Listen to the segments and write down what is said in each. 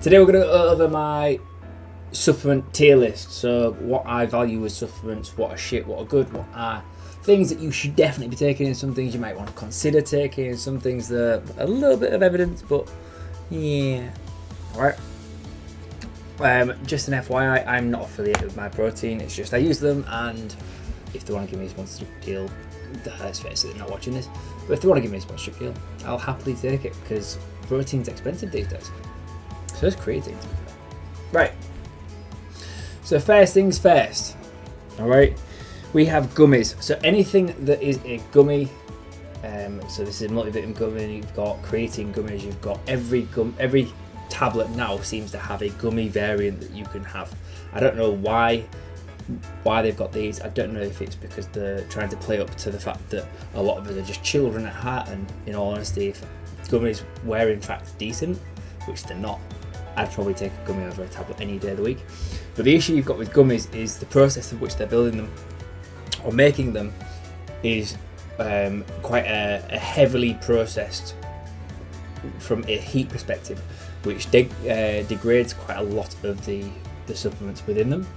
Today we're going to go over my supplement tier list. So what I value as supplements, what are shit, what are good, what are things that you should definitely be taking, and some things you might want to consider taking, and some things that are a little bit of evidence, but yeah. Alright. Just an FYI, I'm not affiliated with MyProtein. It's just I use them, and if they want to give me a sponsorship deal, let's face it, they're not watching this, but if they want to give me a sponsorship deal, I'll happily take it, because protein's expensive these days. So it's creatine. Right. So first things first. Alright. We have gummies. So anything that is a gummy, so this is a multivitamin gummy, you've got creatine gummies, you've got every tablet now seems to have a gummy variant that you can have. I don't know why they've got these. I don't know if it's because they're trying to play up to the fact that a lot of us are just children at heart, and in all honesty, if gummies were in fact decent, which they're not, I'd probably take a gummy over a tablet any day of the week. But the issue you've got with gummies is the process of which they're building them or making them is quite a heavily processed from a heat perspective, which degrades quite a lot of the supplements within them.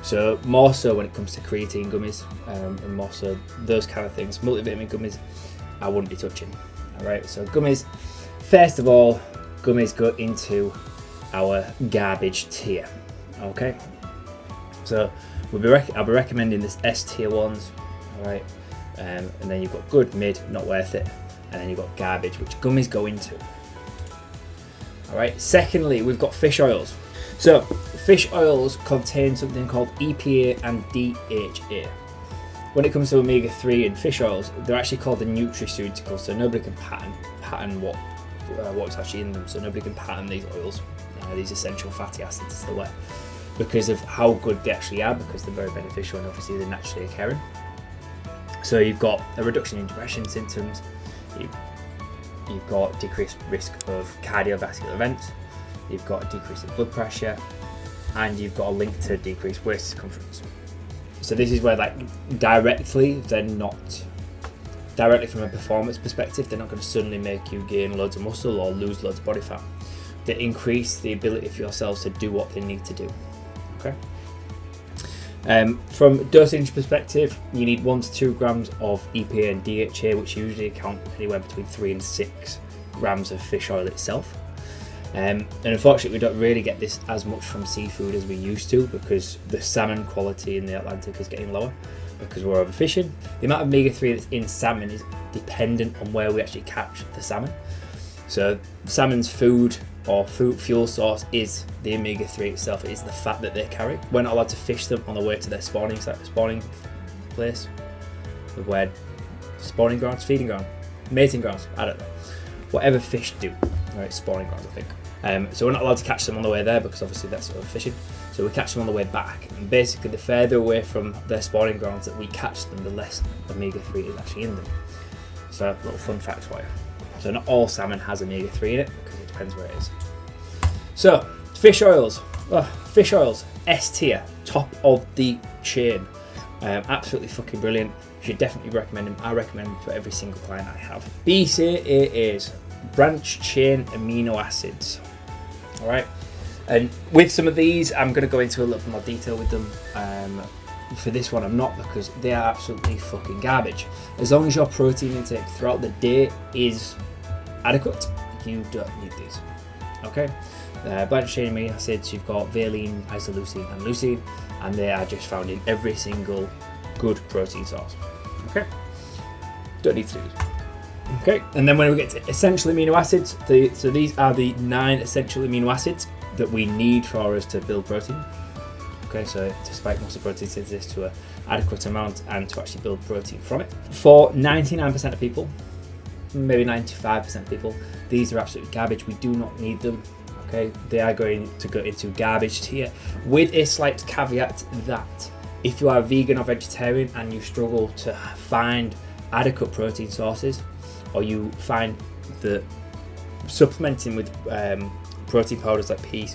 So more so when it comes to creatine gummies, and more so those kind of things, multivitamin gummies, I wouldn't be touching. Alright, so gummies, first of all, gummies go into our garbage tier. Okay, so I'll be recommending this S tier ones. Alright, and then you've got good, mid, not worth it, and then you've got garbage, which gummies go into. Alright, secondly, we've got fish oils. So fish oils contain something called EPA and DHA. When it comes to omega-3 and fish oils, they're actually called the nutraceuticals, so nobody can patent what's actually in them. So nobody can patent these oils, these essential fatty acids as they were, because of how good they actually are, because they're very beneficial and obviously they're naturally occurring. So you've got a reduction in depression symptoms, you've got decreased risk of cardiovascular events, you've got a decrease in blood pressure, and you've got a link to decreased waist circumference. So this is where, like, directly from a performance perspective, they're not going to suddenly make you gain loads of muscle or lose loads of body fat. They increase the ability for your cells to do what they need to do. Okay. From dosage perspective, you need 1 to 2 grams of EPA and DHA, which usually account anywhere between 3 and 6 grams of fish oil itself. And unfortunately, we don't really get this as much from seafood as we used to, because the salmon quality in the Atlantic is getting lower because we're overfishing. The amount of omega-3 that's in salmon is dependent on where we actually catch the salmon. So salmon's food or fuel source is the omega-3 itself. It is the fat that they carry. We're not allowed to fish them on the way to their spawning place, where spawning grounds, feeding ground, mating grounds, I don't know. Whatever fish do, right? Spawning grounds, I think. So we're not allowed to catch them on the way there, because obviously that's overfishing. So we catch them on the way back, and basically the further away from their spawning grounds that we catch them, the less omega-3 is actually in them. So a little fun fact for you. So not all salmon has omega-3 in it, because it depends where it is. So fish oils. Fish oils, S tier, top of the chain. Absolutely fucking brilliant. You should definitely recommend them. I recommend them to every single client I have. BCAAs, branch chain amino acids. Alright, and with some of these, I'm going to go into a little bit more detail with them. For this one, I'm not, because they are absolutely fucking garbage. As long as your protein intake throughout the day is adequate, you don't need these. Okay, branch chain amino acids, you've got valine, isoleucine, and leucine, and they are just found in every single good protein source. Okay, don't need to do this. Okay, and then when we get to essential amino acids, so these are the 9 essential amino acids that we need for us to build protein. Okay, so to spike muscle protein synthesis to an adequate amount and to actually build protein from it. For 99% of people, maybe 95% of people, these are absolutely garbage. We do not need them. Okay, they are going to go into garbage tier, with a slight caveat that if you are vegan or vegetarian and you struggle to find adequate protein sources, or you find that supplementing with protein powders like pea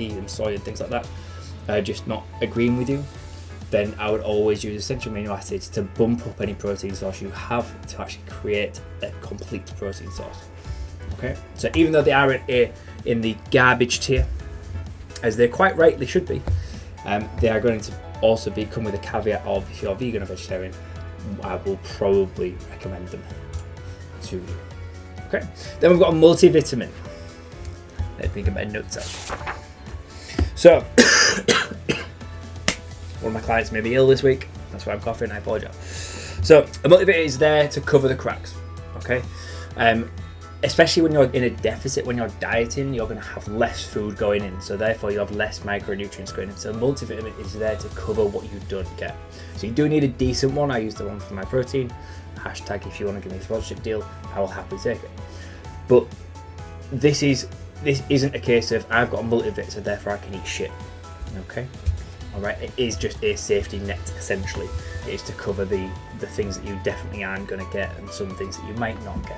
and soy and things like that are just not agreeing with you, then I would always use essential amino acids to bump up any protein source you have to actually create a complete protein source. Okay, so even though they are in the garbage tier, as they quite rightly should be, they are going to also come with a caveat of, if you're vegan or vegetarian, I will probably recommend them to you. Okay, then we've got a multivitamin. Let me get my notes out. So, one of my clients may be ill this week, that's why I'm coughing, I apologise. So, a multivitamin is there to cover the cracks, okay? Especially when you're in a deficit, when you're dieting, you're going to have less food going in, so therefore you have less micronutrients going in. So multivitamin is there to cover what you don't get. So you do need a decent one. I use the one for my protein. Hashtag if you want to give me a sponsorship deal, I will happily take it. But this isn't a case of I've got a multivit, so therefore I can eat shit. Okay? Alright, it is just a safety net essentially. It is to cover the things that you definitely aren't going to get and some things that you might not get.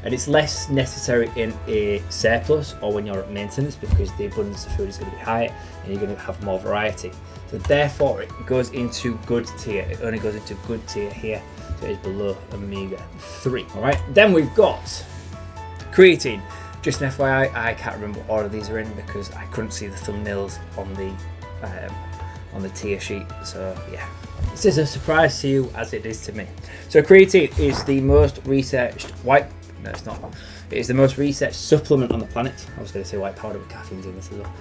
And it's less necessary in a surplus or when you're at maintenance, because the abundance of food is going to be higher and you're going to have more variety. So therefore it goes into good tier. It only goes into good tier here, so it is below omega-3. Alright, then we've got creatine. Just an FYI, I can't remember what order these are in because I couldn't see the thumbnails on the tier sheet, so yeah. This is a surprise to you as it is to me. So creatine is the most researched no, it's not. It is the most researched supplement on the planet. I was going to say white powder, but caffeine's in this as well.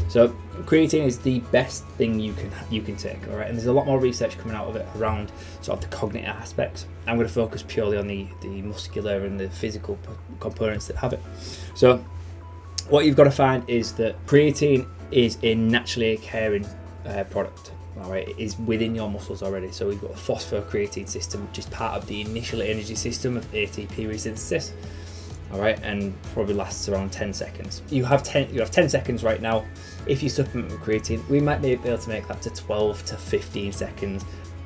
So creatine is the best thing you can take, all right? And there's a lot more research coming out of it around sort of the cognitive aspects. I'm going to focus purely on the muscular and the physical components that have it. So what you've got to find is that creatine is a naturally occurring product. All right, it is within your muscles already. So we've got a phosphocreatine system, which is part of the initial energy system of ATP resynthesis. All right, and probably lasts around 10 seconds. You have 10 seconds right now. If you supplement with creatine, we might be able to make that to 12 to 15 seconds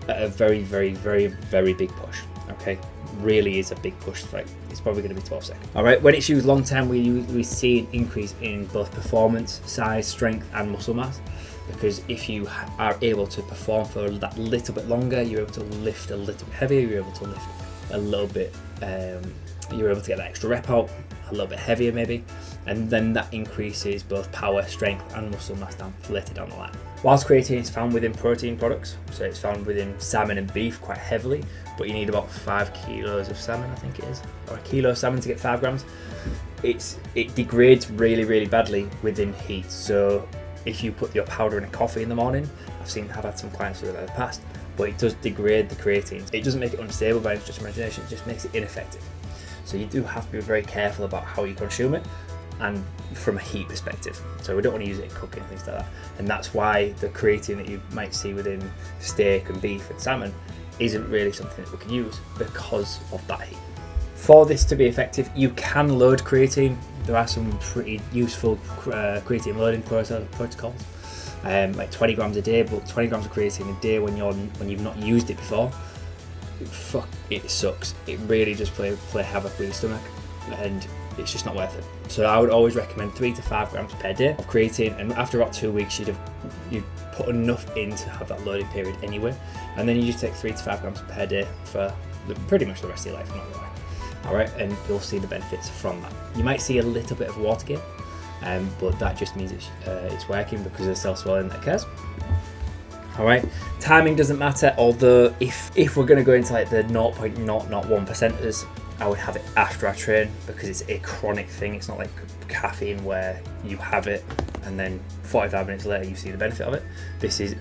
at a very, very, very, very big push. Okay, really is a big push. Like it's probably going to be 12 seconds. All right, when it's used long term, we see an increase in both performance, size, strength, and muscle mass. Because if you are able to perform for that little bit longer, you're able to lift a little bit heavier, you're able to lift a little bit, you're able to get that extra rep out a little bit heavier maybe, and then that increases both power, strength and muscle mass later down the line. Whilst creatine is found within protein products, so it's found within salmon and beef quite heavily, but you need about 5 kilos of salmon, I think it is, or a kilo of salmon to get 5 grams. It degrades really, really badly within heat. So if you put your powder in a coffee in the morning, I've had some clients do that in the past, but it does degrade the creatine. It doesn't make it unstable by any stretch of imagination, it just makes it ineffective. So you do have to be very careful about how you consume it, and from a heat perspective. So we don't want to use it in cooking and things like that. And that's why the creatine that you might see within steak and beef and salmon isn't really something that we can use because of that heat. For this to be effective, you can load creatine. There are some pretty useful creatine loading protocols, like 20 grams a day, but 20 grams of creatine a day when you've not used it before, fuck, it sucks. It really just play havoc with your stomach, and it's just not worth it. So I would always recommend 3 to 5 grams per day of creatine, and after about 2 weeks, you'd put enough in to have that loading period anyway, and then you just take 3 to 5 grams per day for pretty much the rest of your life, not really. Alright, and you'll see the benefits from that. You might see a little bit of water gain, but that just means it's working because of the cell swelling that occurs. Alright, timing doesn't matter, although if we're going to go into like the 0.001%ers, I would have it after I train because it's a chronic thing. It's not like caffeine where you have it and then 45 minutes later you see the benefit of it. This is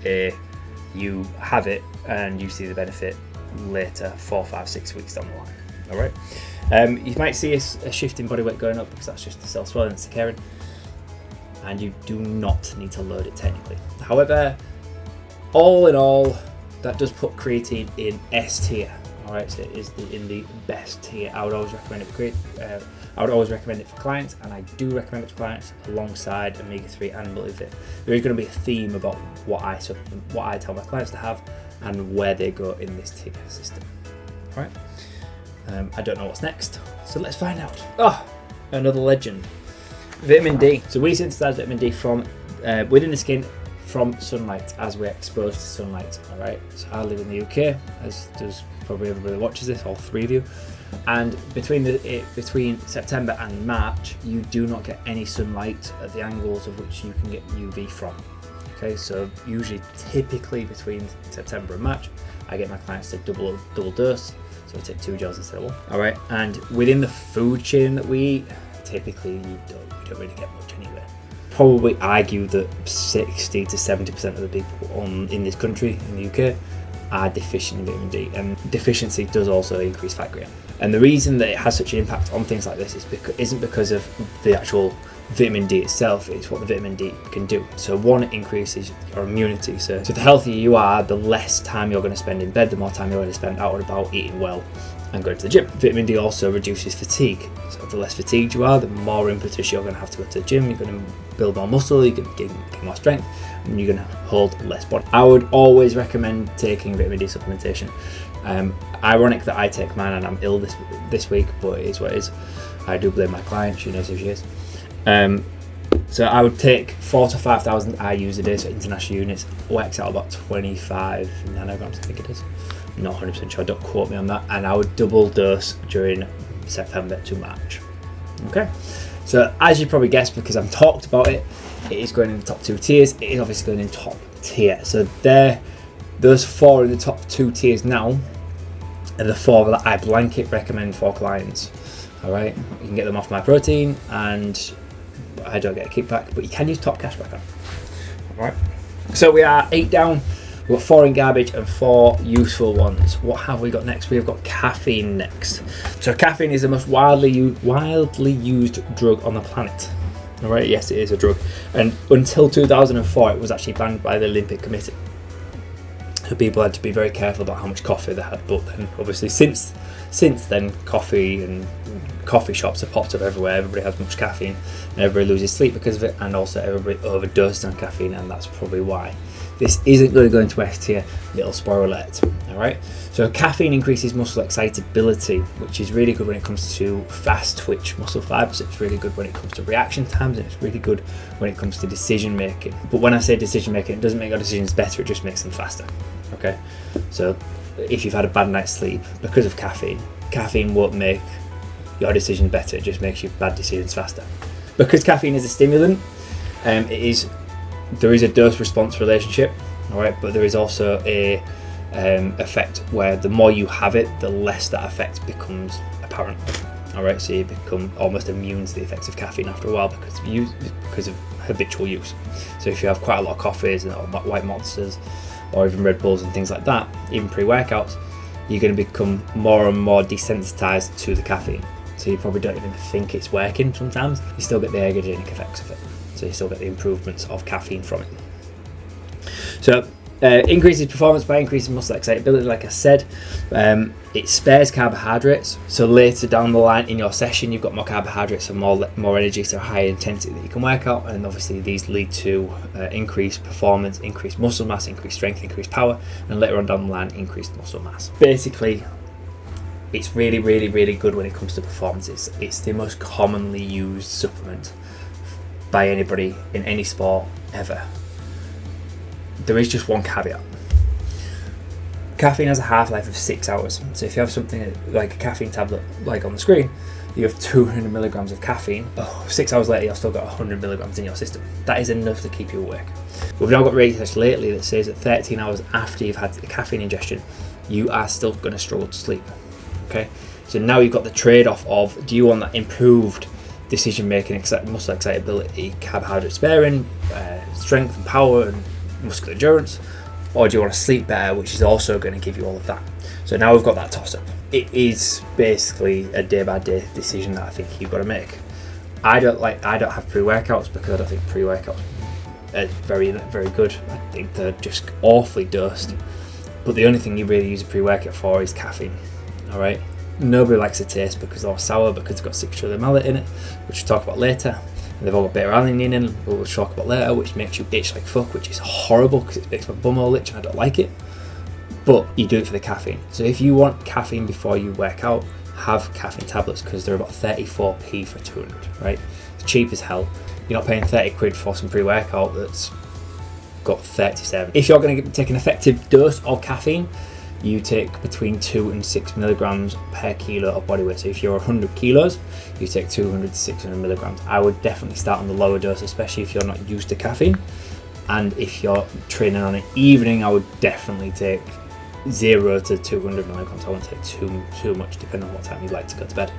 you have it and you see the benefit later, 4, 5, 6 weeks down the line. Alright. You might see a shift in body weight going up because that's just the cell swelling that's occurring, and you do not need to load it technically. However, all in all, that does put creatine in S tier. Alright, so it is in the best tier. I would always recommend it for clients, and I do recommend it to clients alongside omega-3 and multivit. There is going to be a theme about what I tell my clients to have and where they go in this tier system. Alright. I don't know what's next, so let's find out. Oh, another legend. Vitamin D. So we synthesize vitamin D from within the skin from sunlight as we're exposed to sunlight. Alright, so I live in the UK, as does probably everybody that watches this, all 3 of you. And between September and March, you do not get any sunlight at the angles of which you can get UV from. Okay, so typically between September and March, I get my clients to double dose, so I take 2 gels instead of 1. All right, and within the food chain that we eat, typically we don't really get much anywhere. Probably argue that 60 to 70% of the people in this country, in the UK, are deficient in vitamin D, and deficiency does also increase fat gain. And the reason that it has such an impact on things like this isn't because of the actual vitamin D itself, it's what the vitamin D can do. So one, it increases your immunity. So the healthier you are, the less time you're going to spend in bed, the more time you're going to spend out and about eating well and going to the gym. Vitamin D also reduces fatigue. So the less fatigued you are, the more impetus you're going to have to go to the gym. You're going to build more muscle, you're going to gain more strength, and you're going to hold less body. I would always recommend taking vitamin D supplementation. Ironic that I take mine and I'm ill this week, but it is what it is. I do blame my client, she knows who she is. So I would take 4,000 to 5,000 IUs a day, so international units, works out about 25 nanograms, I think it is. I'm not 100% sure, don't quote me on that. And I would double dose during September to March. Okay, so as you probably guessed, because I've talked about it, it is going in the top 2 tiers. It is obviously going in top tier. So those 4 in the top 2 tiers now are the 4 that I blanket recommend for clients. All right, you can get them off My Protein, and I don't get a kickback, but you can use Top Cashback on. All right, so we are 8 down. We've got 4 in garbage and 4 useful ones. What have we got next? We've got caffeine next. So caffeine is the most widely used drug on the planet. All right, yes, it is a drug, and until 2004, it was actually banned by the Olympic Committee. So people had to be very careful about how much coffee they had. But then, obviously, since then, coffee and coffee shops have popped up everywhere. Everybody has much caffeine, and everybody loses sleep because of it, and also everybody overdoses on caffeine, and that's probably why. This isn't going to go into S tier, little spoiler alert. All right, so caffeine increases muscle excitability, which is really good when it comes to fast twitch muscle fibers. It's really good when it comes to reaction times, and it's really good when it comes to decision making. But when I say decision making, it doesn't make your decisions better, it just makes them faster. Okay, so if you've had a bad night's sleep because of caffeine won't make your decisions better, it just makes your bad decisions faster. Because caffeine is a stimulant, there is a dose-response relationship, all right, but there is also a effect where the more you have it, the less that effect becomes apparent. All right, so you become almost immune to the effects of caffeine after a while because of habitual use. So if you have quite a lot of coffees and White Monsters, or even Red Bulls and things like that, even pre-workouts, you're going to become more and more desensitized to the caffeine. So you probably don't even think it's working sometimes. You still get the ergogenic effects of it. So you still get the improvements of caffeine from it. So increases performance by increasing muscle excitability, like I said. It spares carbohydrates. So later down the line in your session, you've got more carbohydrates and more energy, so higher intensity that you can work out. And obviously these lead to increased performance, increased muscle mass, increased strength, increased power, and later on down the line, increased muscle mass. Basically, it's really, really, really good when it comes to performance. It's the most commonly used supplement by anybody in any sport ever. There is just one caveat. Caffeine has a half-life of 6 hours. So if you have something like a caffeine tablet, like on the screen, you have 200 milligrams of caffeine. 6 hours later, you've still got 100 milligrams in your system. That is enough to keep you awake. We've now got research lately that says that 13 hours after you've had the caffeine ingestion, you are still going to struggle to sleep. Okay, so now you've got the trade-off of, do you want that improved decision making, muscle excitability, carbohydrate sparing, strength and power and muscular endurance, or do you want to sleep better, which is also going to give you all of that? So now we've got that toss up. It is basically a day by day decision that I think you've got to make. I don't have pre-workouts because I don't think pre-workouts are very, very good. I think they're just awfully dosed. But the only thing you really use a pre-workout for is caffeine. All right. Nobody likes the taste because they're sour, because it's got citric malate in it, which we'll talk about later. And they've all got beta-alanine in, which we'll talk about later, which makes you itch like fuck, which is horrible because it makes my bum all itch and I don't like it. But you do it for the caffeine. So if you want caffeine before you work out, have caffeine tablets because they're about 34p for 200, right? It's cheap as hell. You're not paying 30 quid for some pre-workout that's got 37. If you're going to take an effective dose of caffeine, you take between 2 and 6 milligrams per kilo of body weight. So if you're 100 kilos, you take 200 to 600 milligrams. I would definitely start on the lower dose, especially if you're not used to caffeine. And if you're training on an evening, I would definitely take 0 to 200 milligrams. I wouldn't take too much, depending on what time you'd like to go to bed.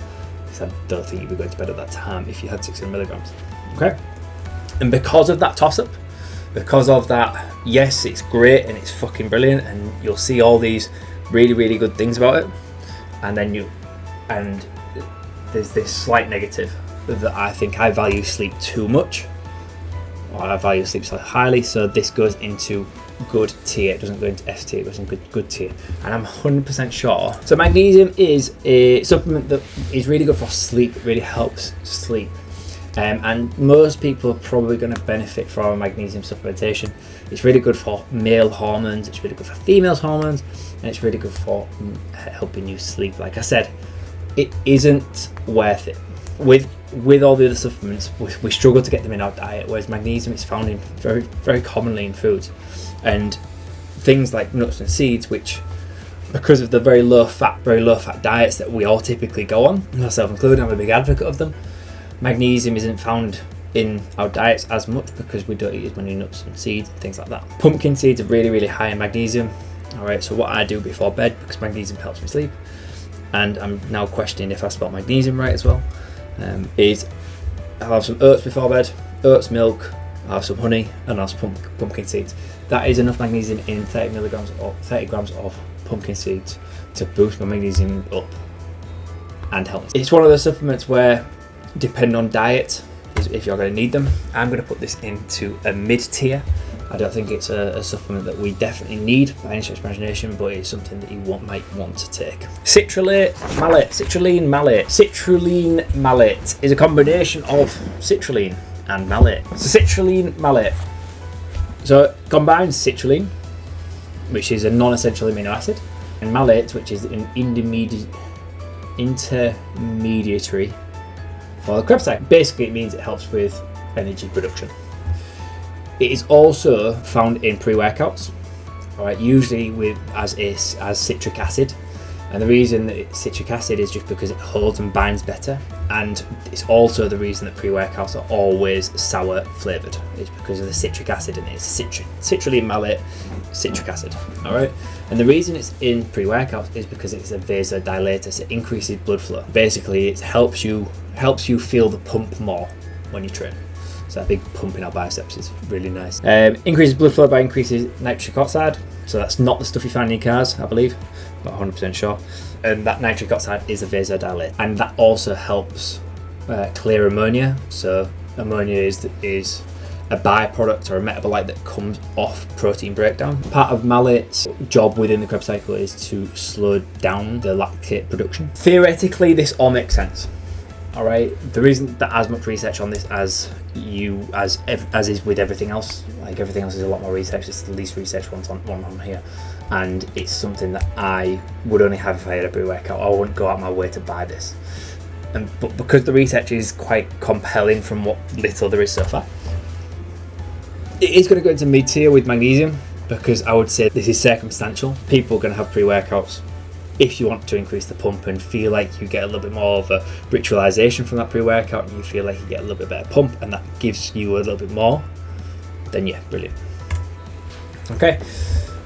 Because I don't think you'd be going to bed at that time if you had 600 milligrams. Okay? And because of that toss-up, because of that, yes, it's great and it's fucking brilliant, and you'll see all these really, really good things about it, and then there's this slight negative that I think I value sleep too much, or I value sleep so highly, so this goes into good tier. It doesn't go into S tier, it goes into good tier, and I'm 100% sure. So magnesium is a supplement that is really good for sleep. It really helps sleep. And most people are probably going to benefit from magnesium supplementation. It's really good for male hormones, it's really good for females hormones, and it's really good for helping you sleep. Like I said, it isn't worth it. With all the other supplements, we struggle to get them in our diet, whereas magnesium is found in very, very commonly in foods. And things like nuts and seeds, which, because of the very low fat diets that we all typically go on, myself included, I'm a big advocate of them. Magnesium isn't found in our diets as much because we don't eat as many nuts and seeds and things like that. Pumpkin seeds are really, really high in magnesium. Alright, so what I do before bed, because magnesium helps me sleep, and I'm now questioning if I spelled magnesium right as well, is I'll have some oats before bed, oats milk, I'll have some honey, and I'll have some pumpkin seeds. That is enough magnesium in 30 grams of pumpkin seeds to boost my magnesium up and help me. It's one of those supplements where, depending on diet, if you're going to need them, I'm going to put this into a mid tier. I don't think it's a supplement that we definitely need by any stretch of imagination, but it's something that you might want to take. Citrulline malate. Citrulline malate is a combination of citrulline and malate. So citrulline malate. So it combines citrulline, which is a non-essential amino acid, and malate, which is an intermediary for the Krebs cycle. Basically, it means it helps with energy production. It is also found in pre-workouts, all right, usually as citric acid, and the reason that it's citric acid is just because it holds and binds better, and it's also the reason that pre-workouts are always sour flavoured. It's because of the citric acid in it. It's citrulline malate, citric acid, all right. And the reason it's in pre-workouts is because it's a vasodilator, so it increases blood flow. Basically, it helps you feel the pump more when you train. So that big pump in our biceps is really nice. Increases blood flow by increases nitric oxide. So that's not the stuff you find in your cars, I believe. Not 100% sure. And that nitric oxide is a vasodilator. And that also helps clear ammonia. So ammonia is a byproduct or a metabolite that comes off protein breakdown. Part of malate's job within the Krebs cycle is to slow down the lactate production. Theoretically, this all makes sense. All right, there isn't as much research on this as is with everything else. Like everything else is a lot more research. It's the least research one on here, and it's something that I would only have if I had a pre-workout. I wouldn't go out my way to buy this. But because the research is quite compelling from what little there is so far, it is going to go into mid-tier with magnesium, because I would say this is circumstantial. People are going to have pre-workouts. If you want to increase the pump and feel like you get a little bit more of a ritualization from that pre-workout, and you feel like you get a little bit better pump, and that gives you a little bit more, then yeah, brilliant. Okay,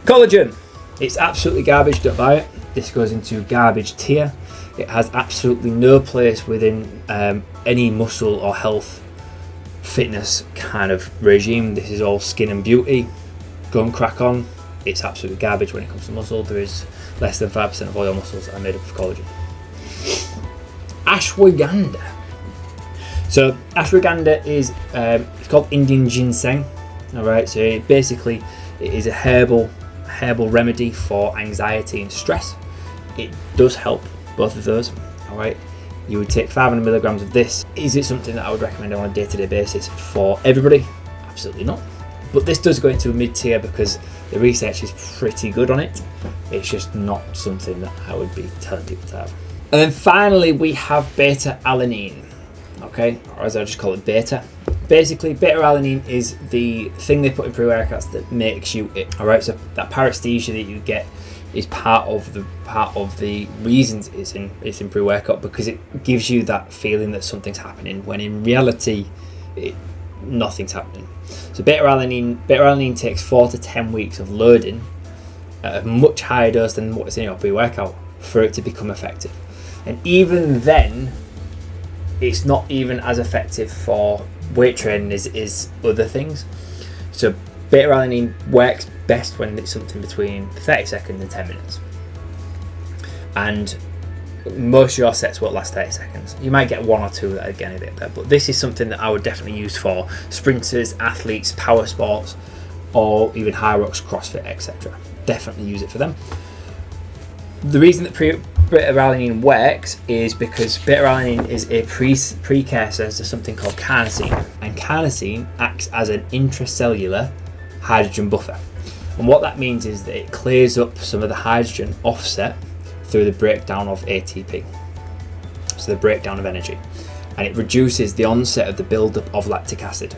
collagen. It's absolutely garbage, don't buy it. This goes into garbage tier. It has absolutely no place within any muscle or health fitness kind of regime. This is all skin and beauty. Go and crack on. It's absolutely garbage when it comes to muscle. There is less than 5% of all your muscles are made up of collagen. Ashwagandha. So ashwagandha is it's called Indian ginseng. All right. So it is a herbal remedy for anxiety and stress. It does help both of those. All right. You would take 500 milligrams of this. Is it something that I would recommend on a day-to-day basis for everybody? Absolutely not. But this does go into a mid-tier because the research is pretty good on it. It's just not something that I would be telling people to have. And then finally, we beta alanine. Okay, or as I just call it, beta. Basically, beta alanine is the thing they put in pre-workouts that makes you it. All right, so that paresthesia that you get is part of the reasons it's in pre-workout, because it gives you that feeling that something's happening when in reality nothing's happening. So beta-alanine takes 4 to 10 weeks of loading at a much higher dose than what's in your pre-workout for it to become effective. And even then, it's not even as effective for weight training as other things. So beta-alanine works best when it's something between 30 seconds and 10 minutes. And most of your sets won't last 30 seconds. You might get 1 or 2 that are getting a bit better, but this is something that I would definitely use for sprinters, athletes, power sports, or even high rocks, CrossFit, etc. Definitely use it for them. The reason that beta-alanine works is because beta-alanine is a precursor to something called carnosine, and carnosine acts as an intracellular hydrogen buffer. And what that means is that it clears up some of the hydrogen offset through the breakdown of ATP, so the breakdown of energy, and it reduces the onset of the buildup of lactic acid.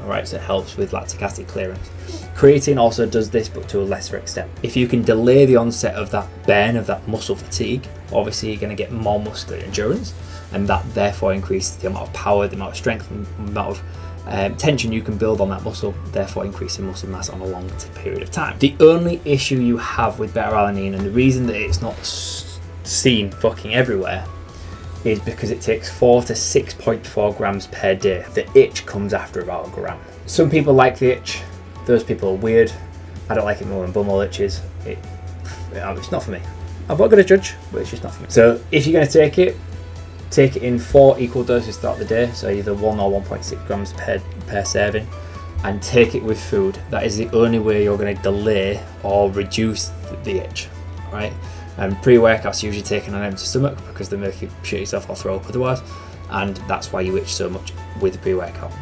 Alright, so it helps with lactic acid clearance. Creatine also does this, but to a lesser extent. If you can delay the onset of that burn, of that muscle fatigue, obviously you're going to get more muscular endurance, and that therefore increases the amount of power, the amount of strength, and the amount of tension you can build on that muscle, therefore increasing muscle mass on a long period of time. The only issue you have with beta-alanine, and the reason that it's not seen fucking everywhere, is because it takes 4 to 6.4 grams per day. The itch comes after about a gram. Some people like the itch, those people are weird. I don't like it more than bumhole itches. It's not for me. I'm not going to judge, but it's just not for me. So if you're going to take it in 4 equal doses throughout the day, so either 1 or 1.6 grams per serving, and take it with food. That is the only way you're going to delay or reduce the itch, right? And pre-workouts usually taken on an empty stomach because they make you shit yourself or throw up otherwise, and that's why you itch so much with the pre-workout.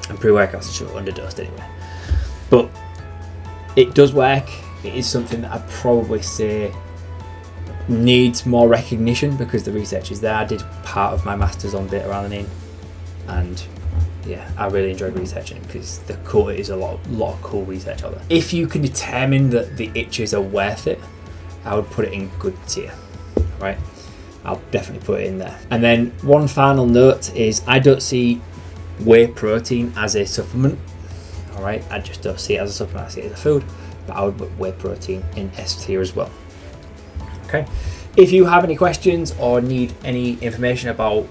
And pre-workouts are underdosed anyway. But it does work. It is something that I'd probably say needs more recognition because the research is there. I did part of my masters on beta-alanine, and yeah, I really enjoyed researching it because there is a lot of cool research out there. If you can determine that the itches are worth it, I would put it in good tier, right? I'll definitely put it in there. And then one final note is I don't see whey protein as a supplement, all right? I just don't see it as a supplement, I see it as a food, but I would put whey protein in S tier as well, okay? If you have any questions or need any information about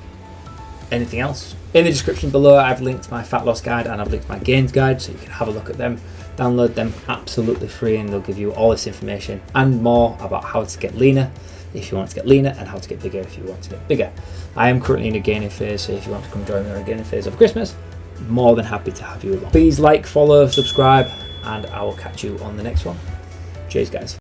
anything else, in the description below I've linked my fat loss guide and I've linked my gains guide, so you can have a look at them. Download them absolutely free, and they'll give you all this information and more about how to get leaner if you want to get leaner, and how to get bigger if you want to get bigger. I am currently in a gaining phase, so if you want to come join me on a gaining phase over Christmas, more than happy to have you along. Please like, follow, subscribe, and I will catch you on the next one. Cheers guys.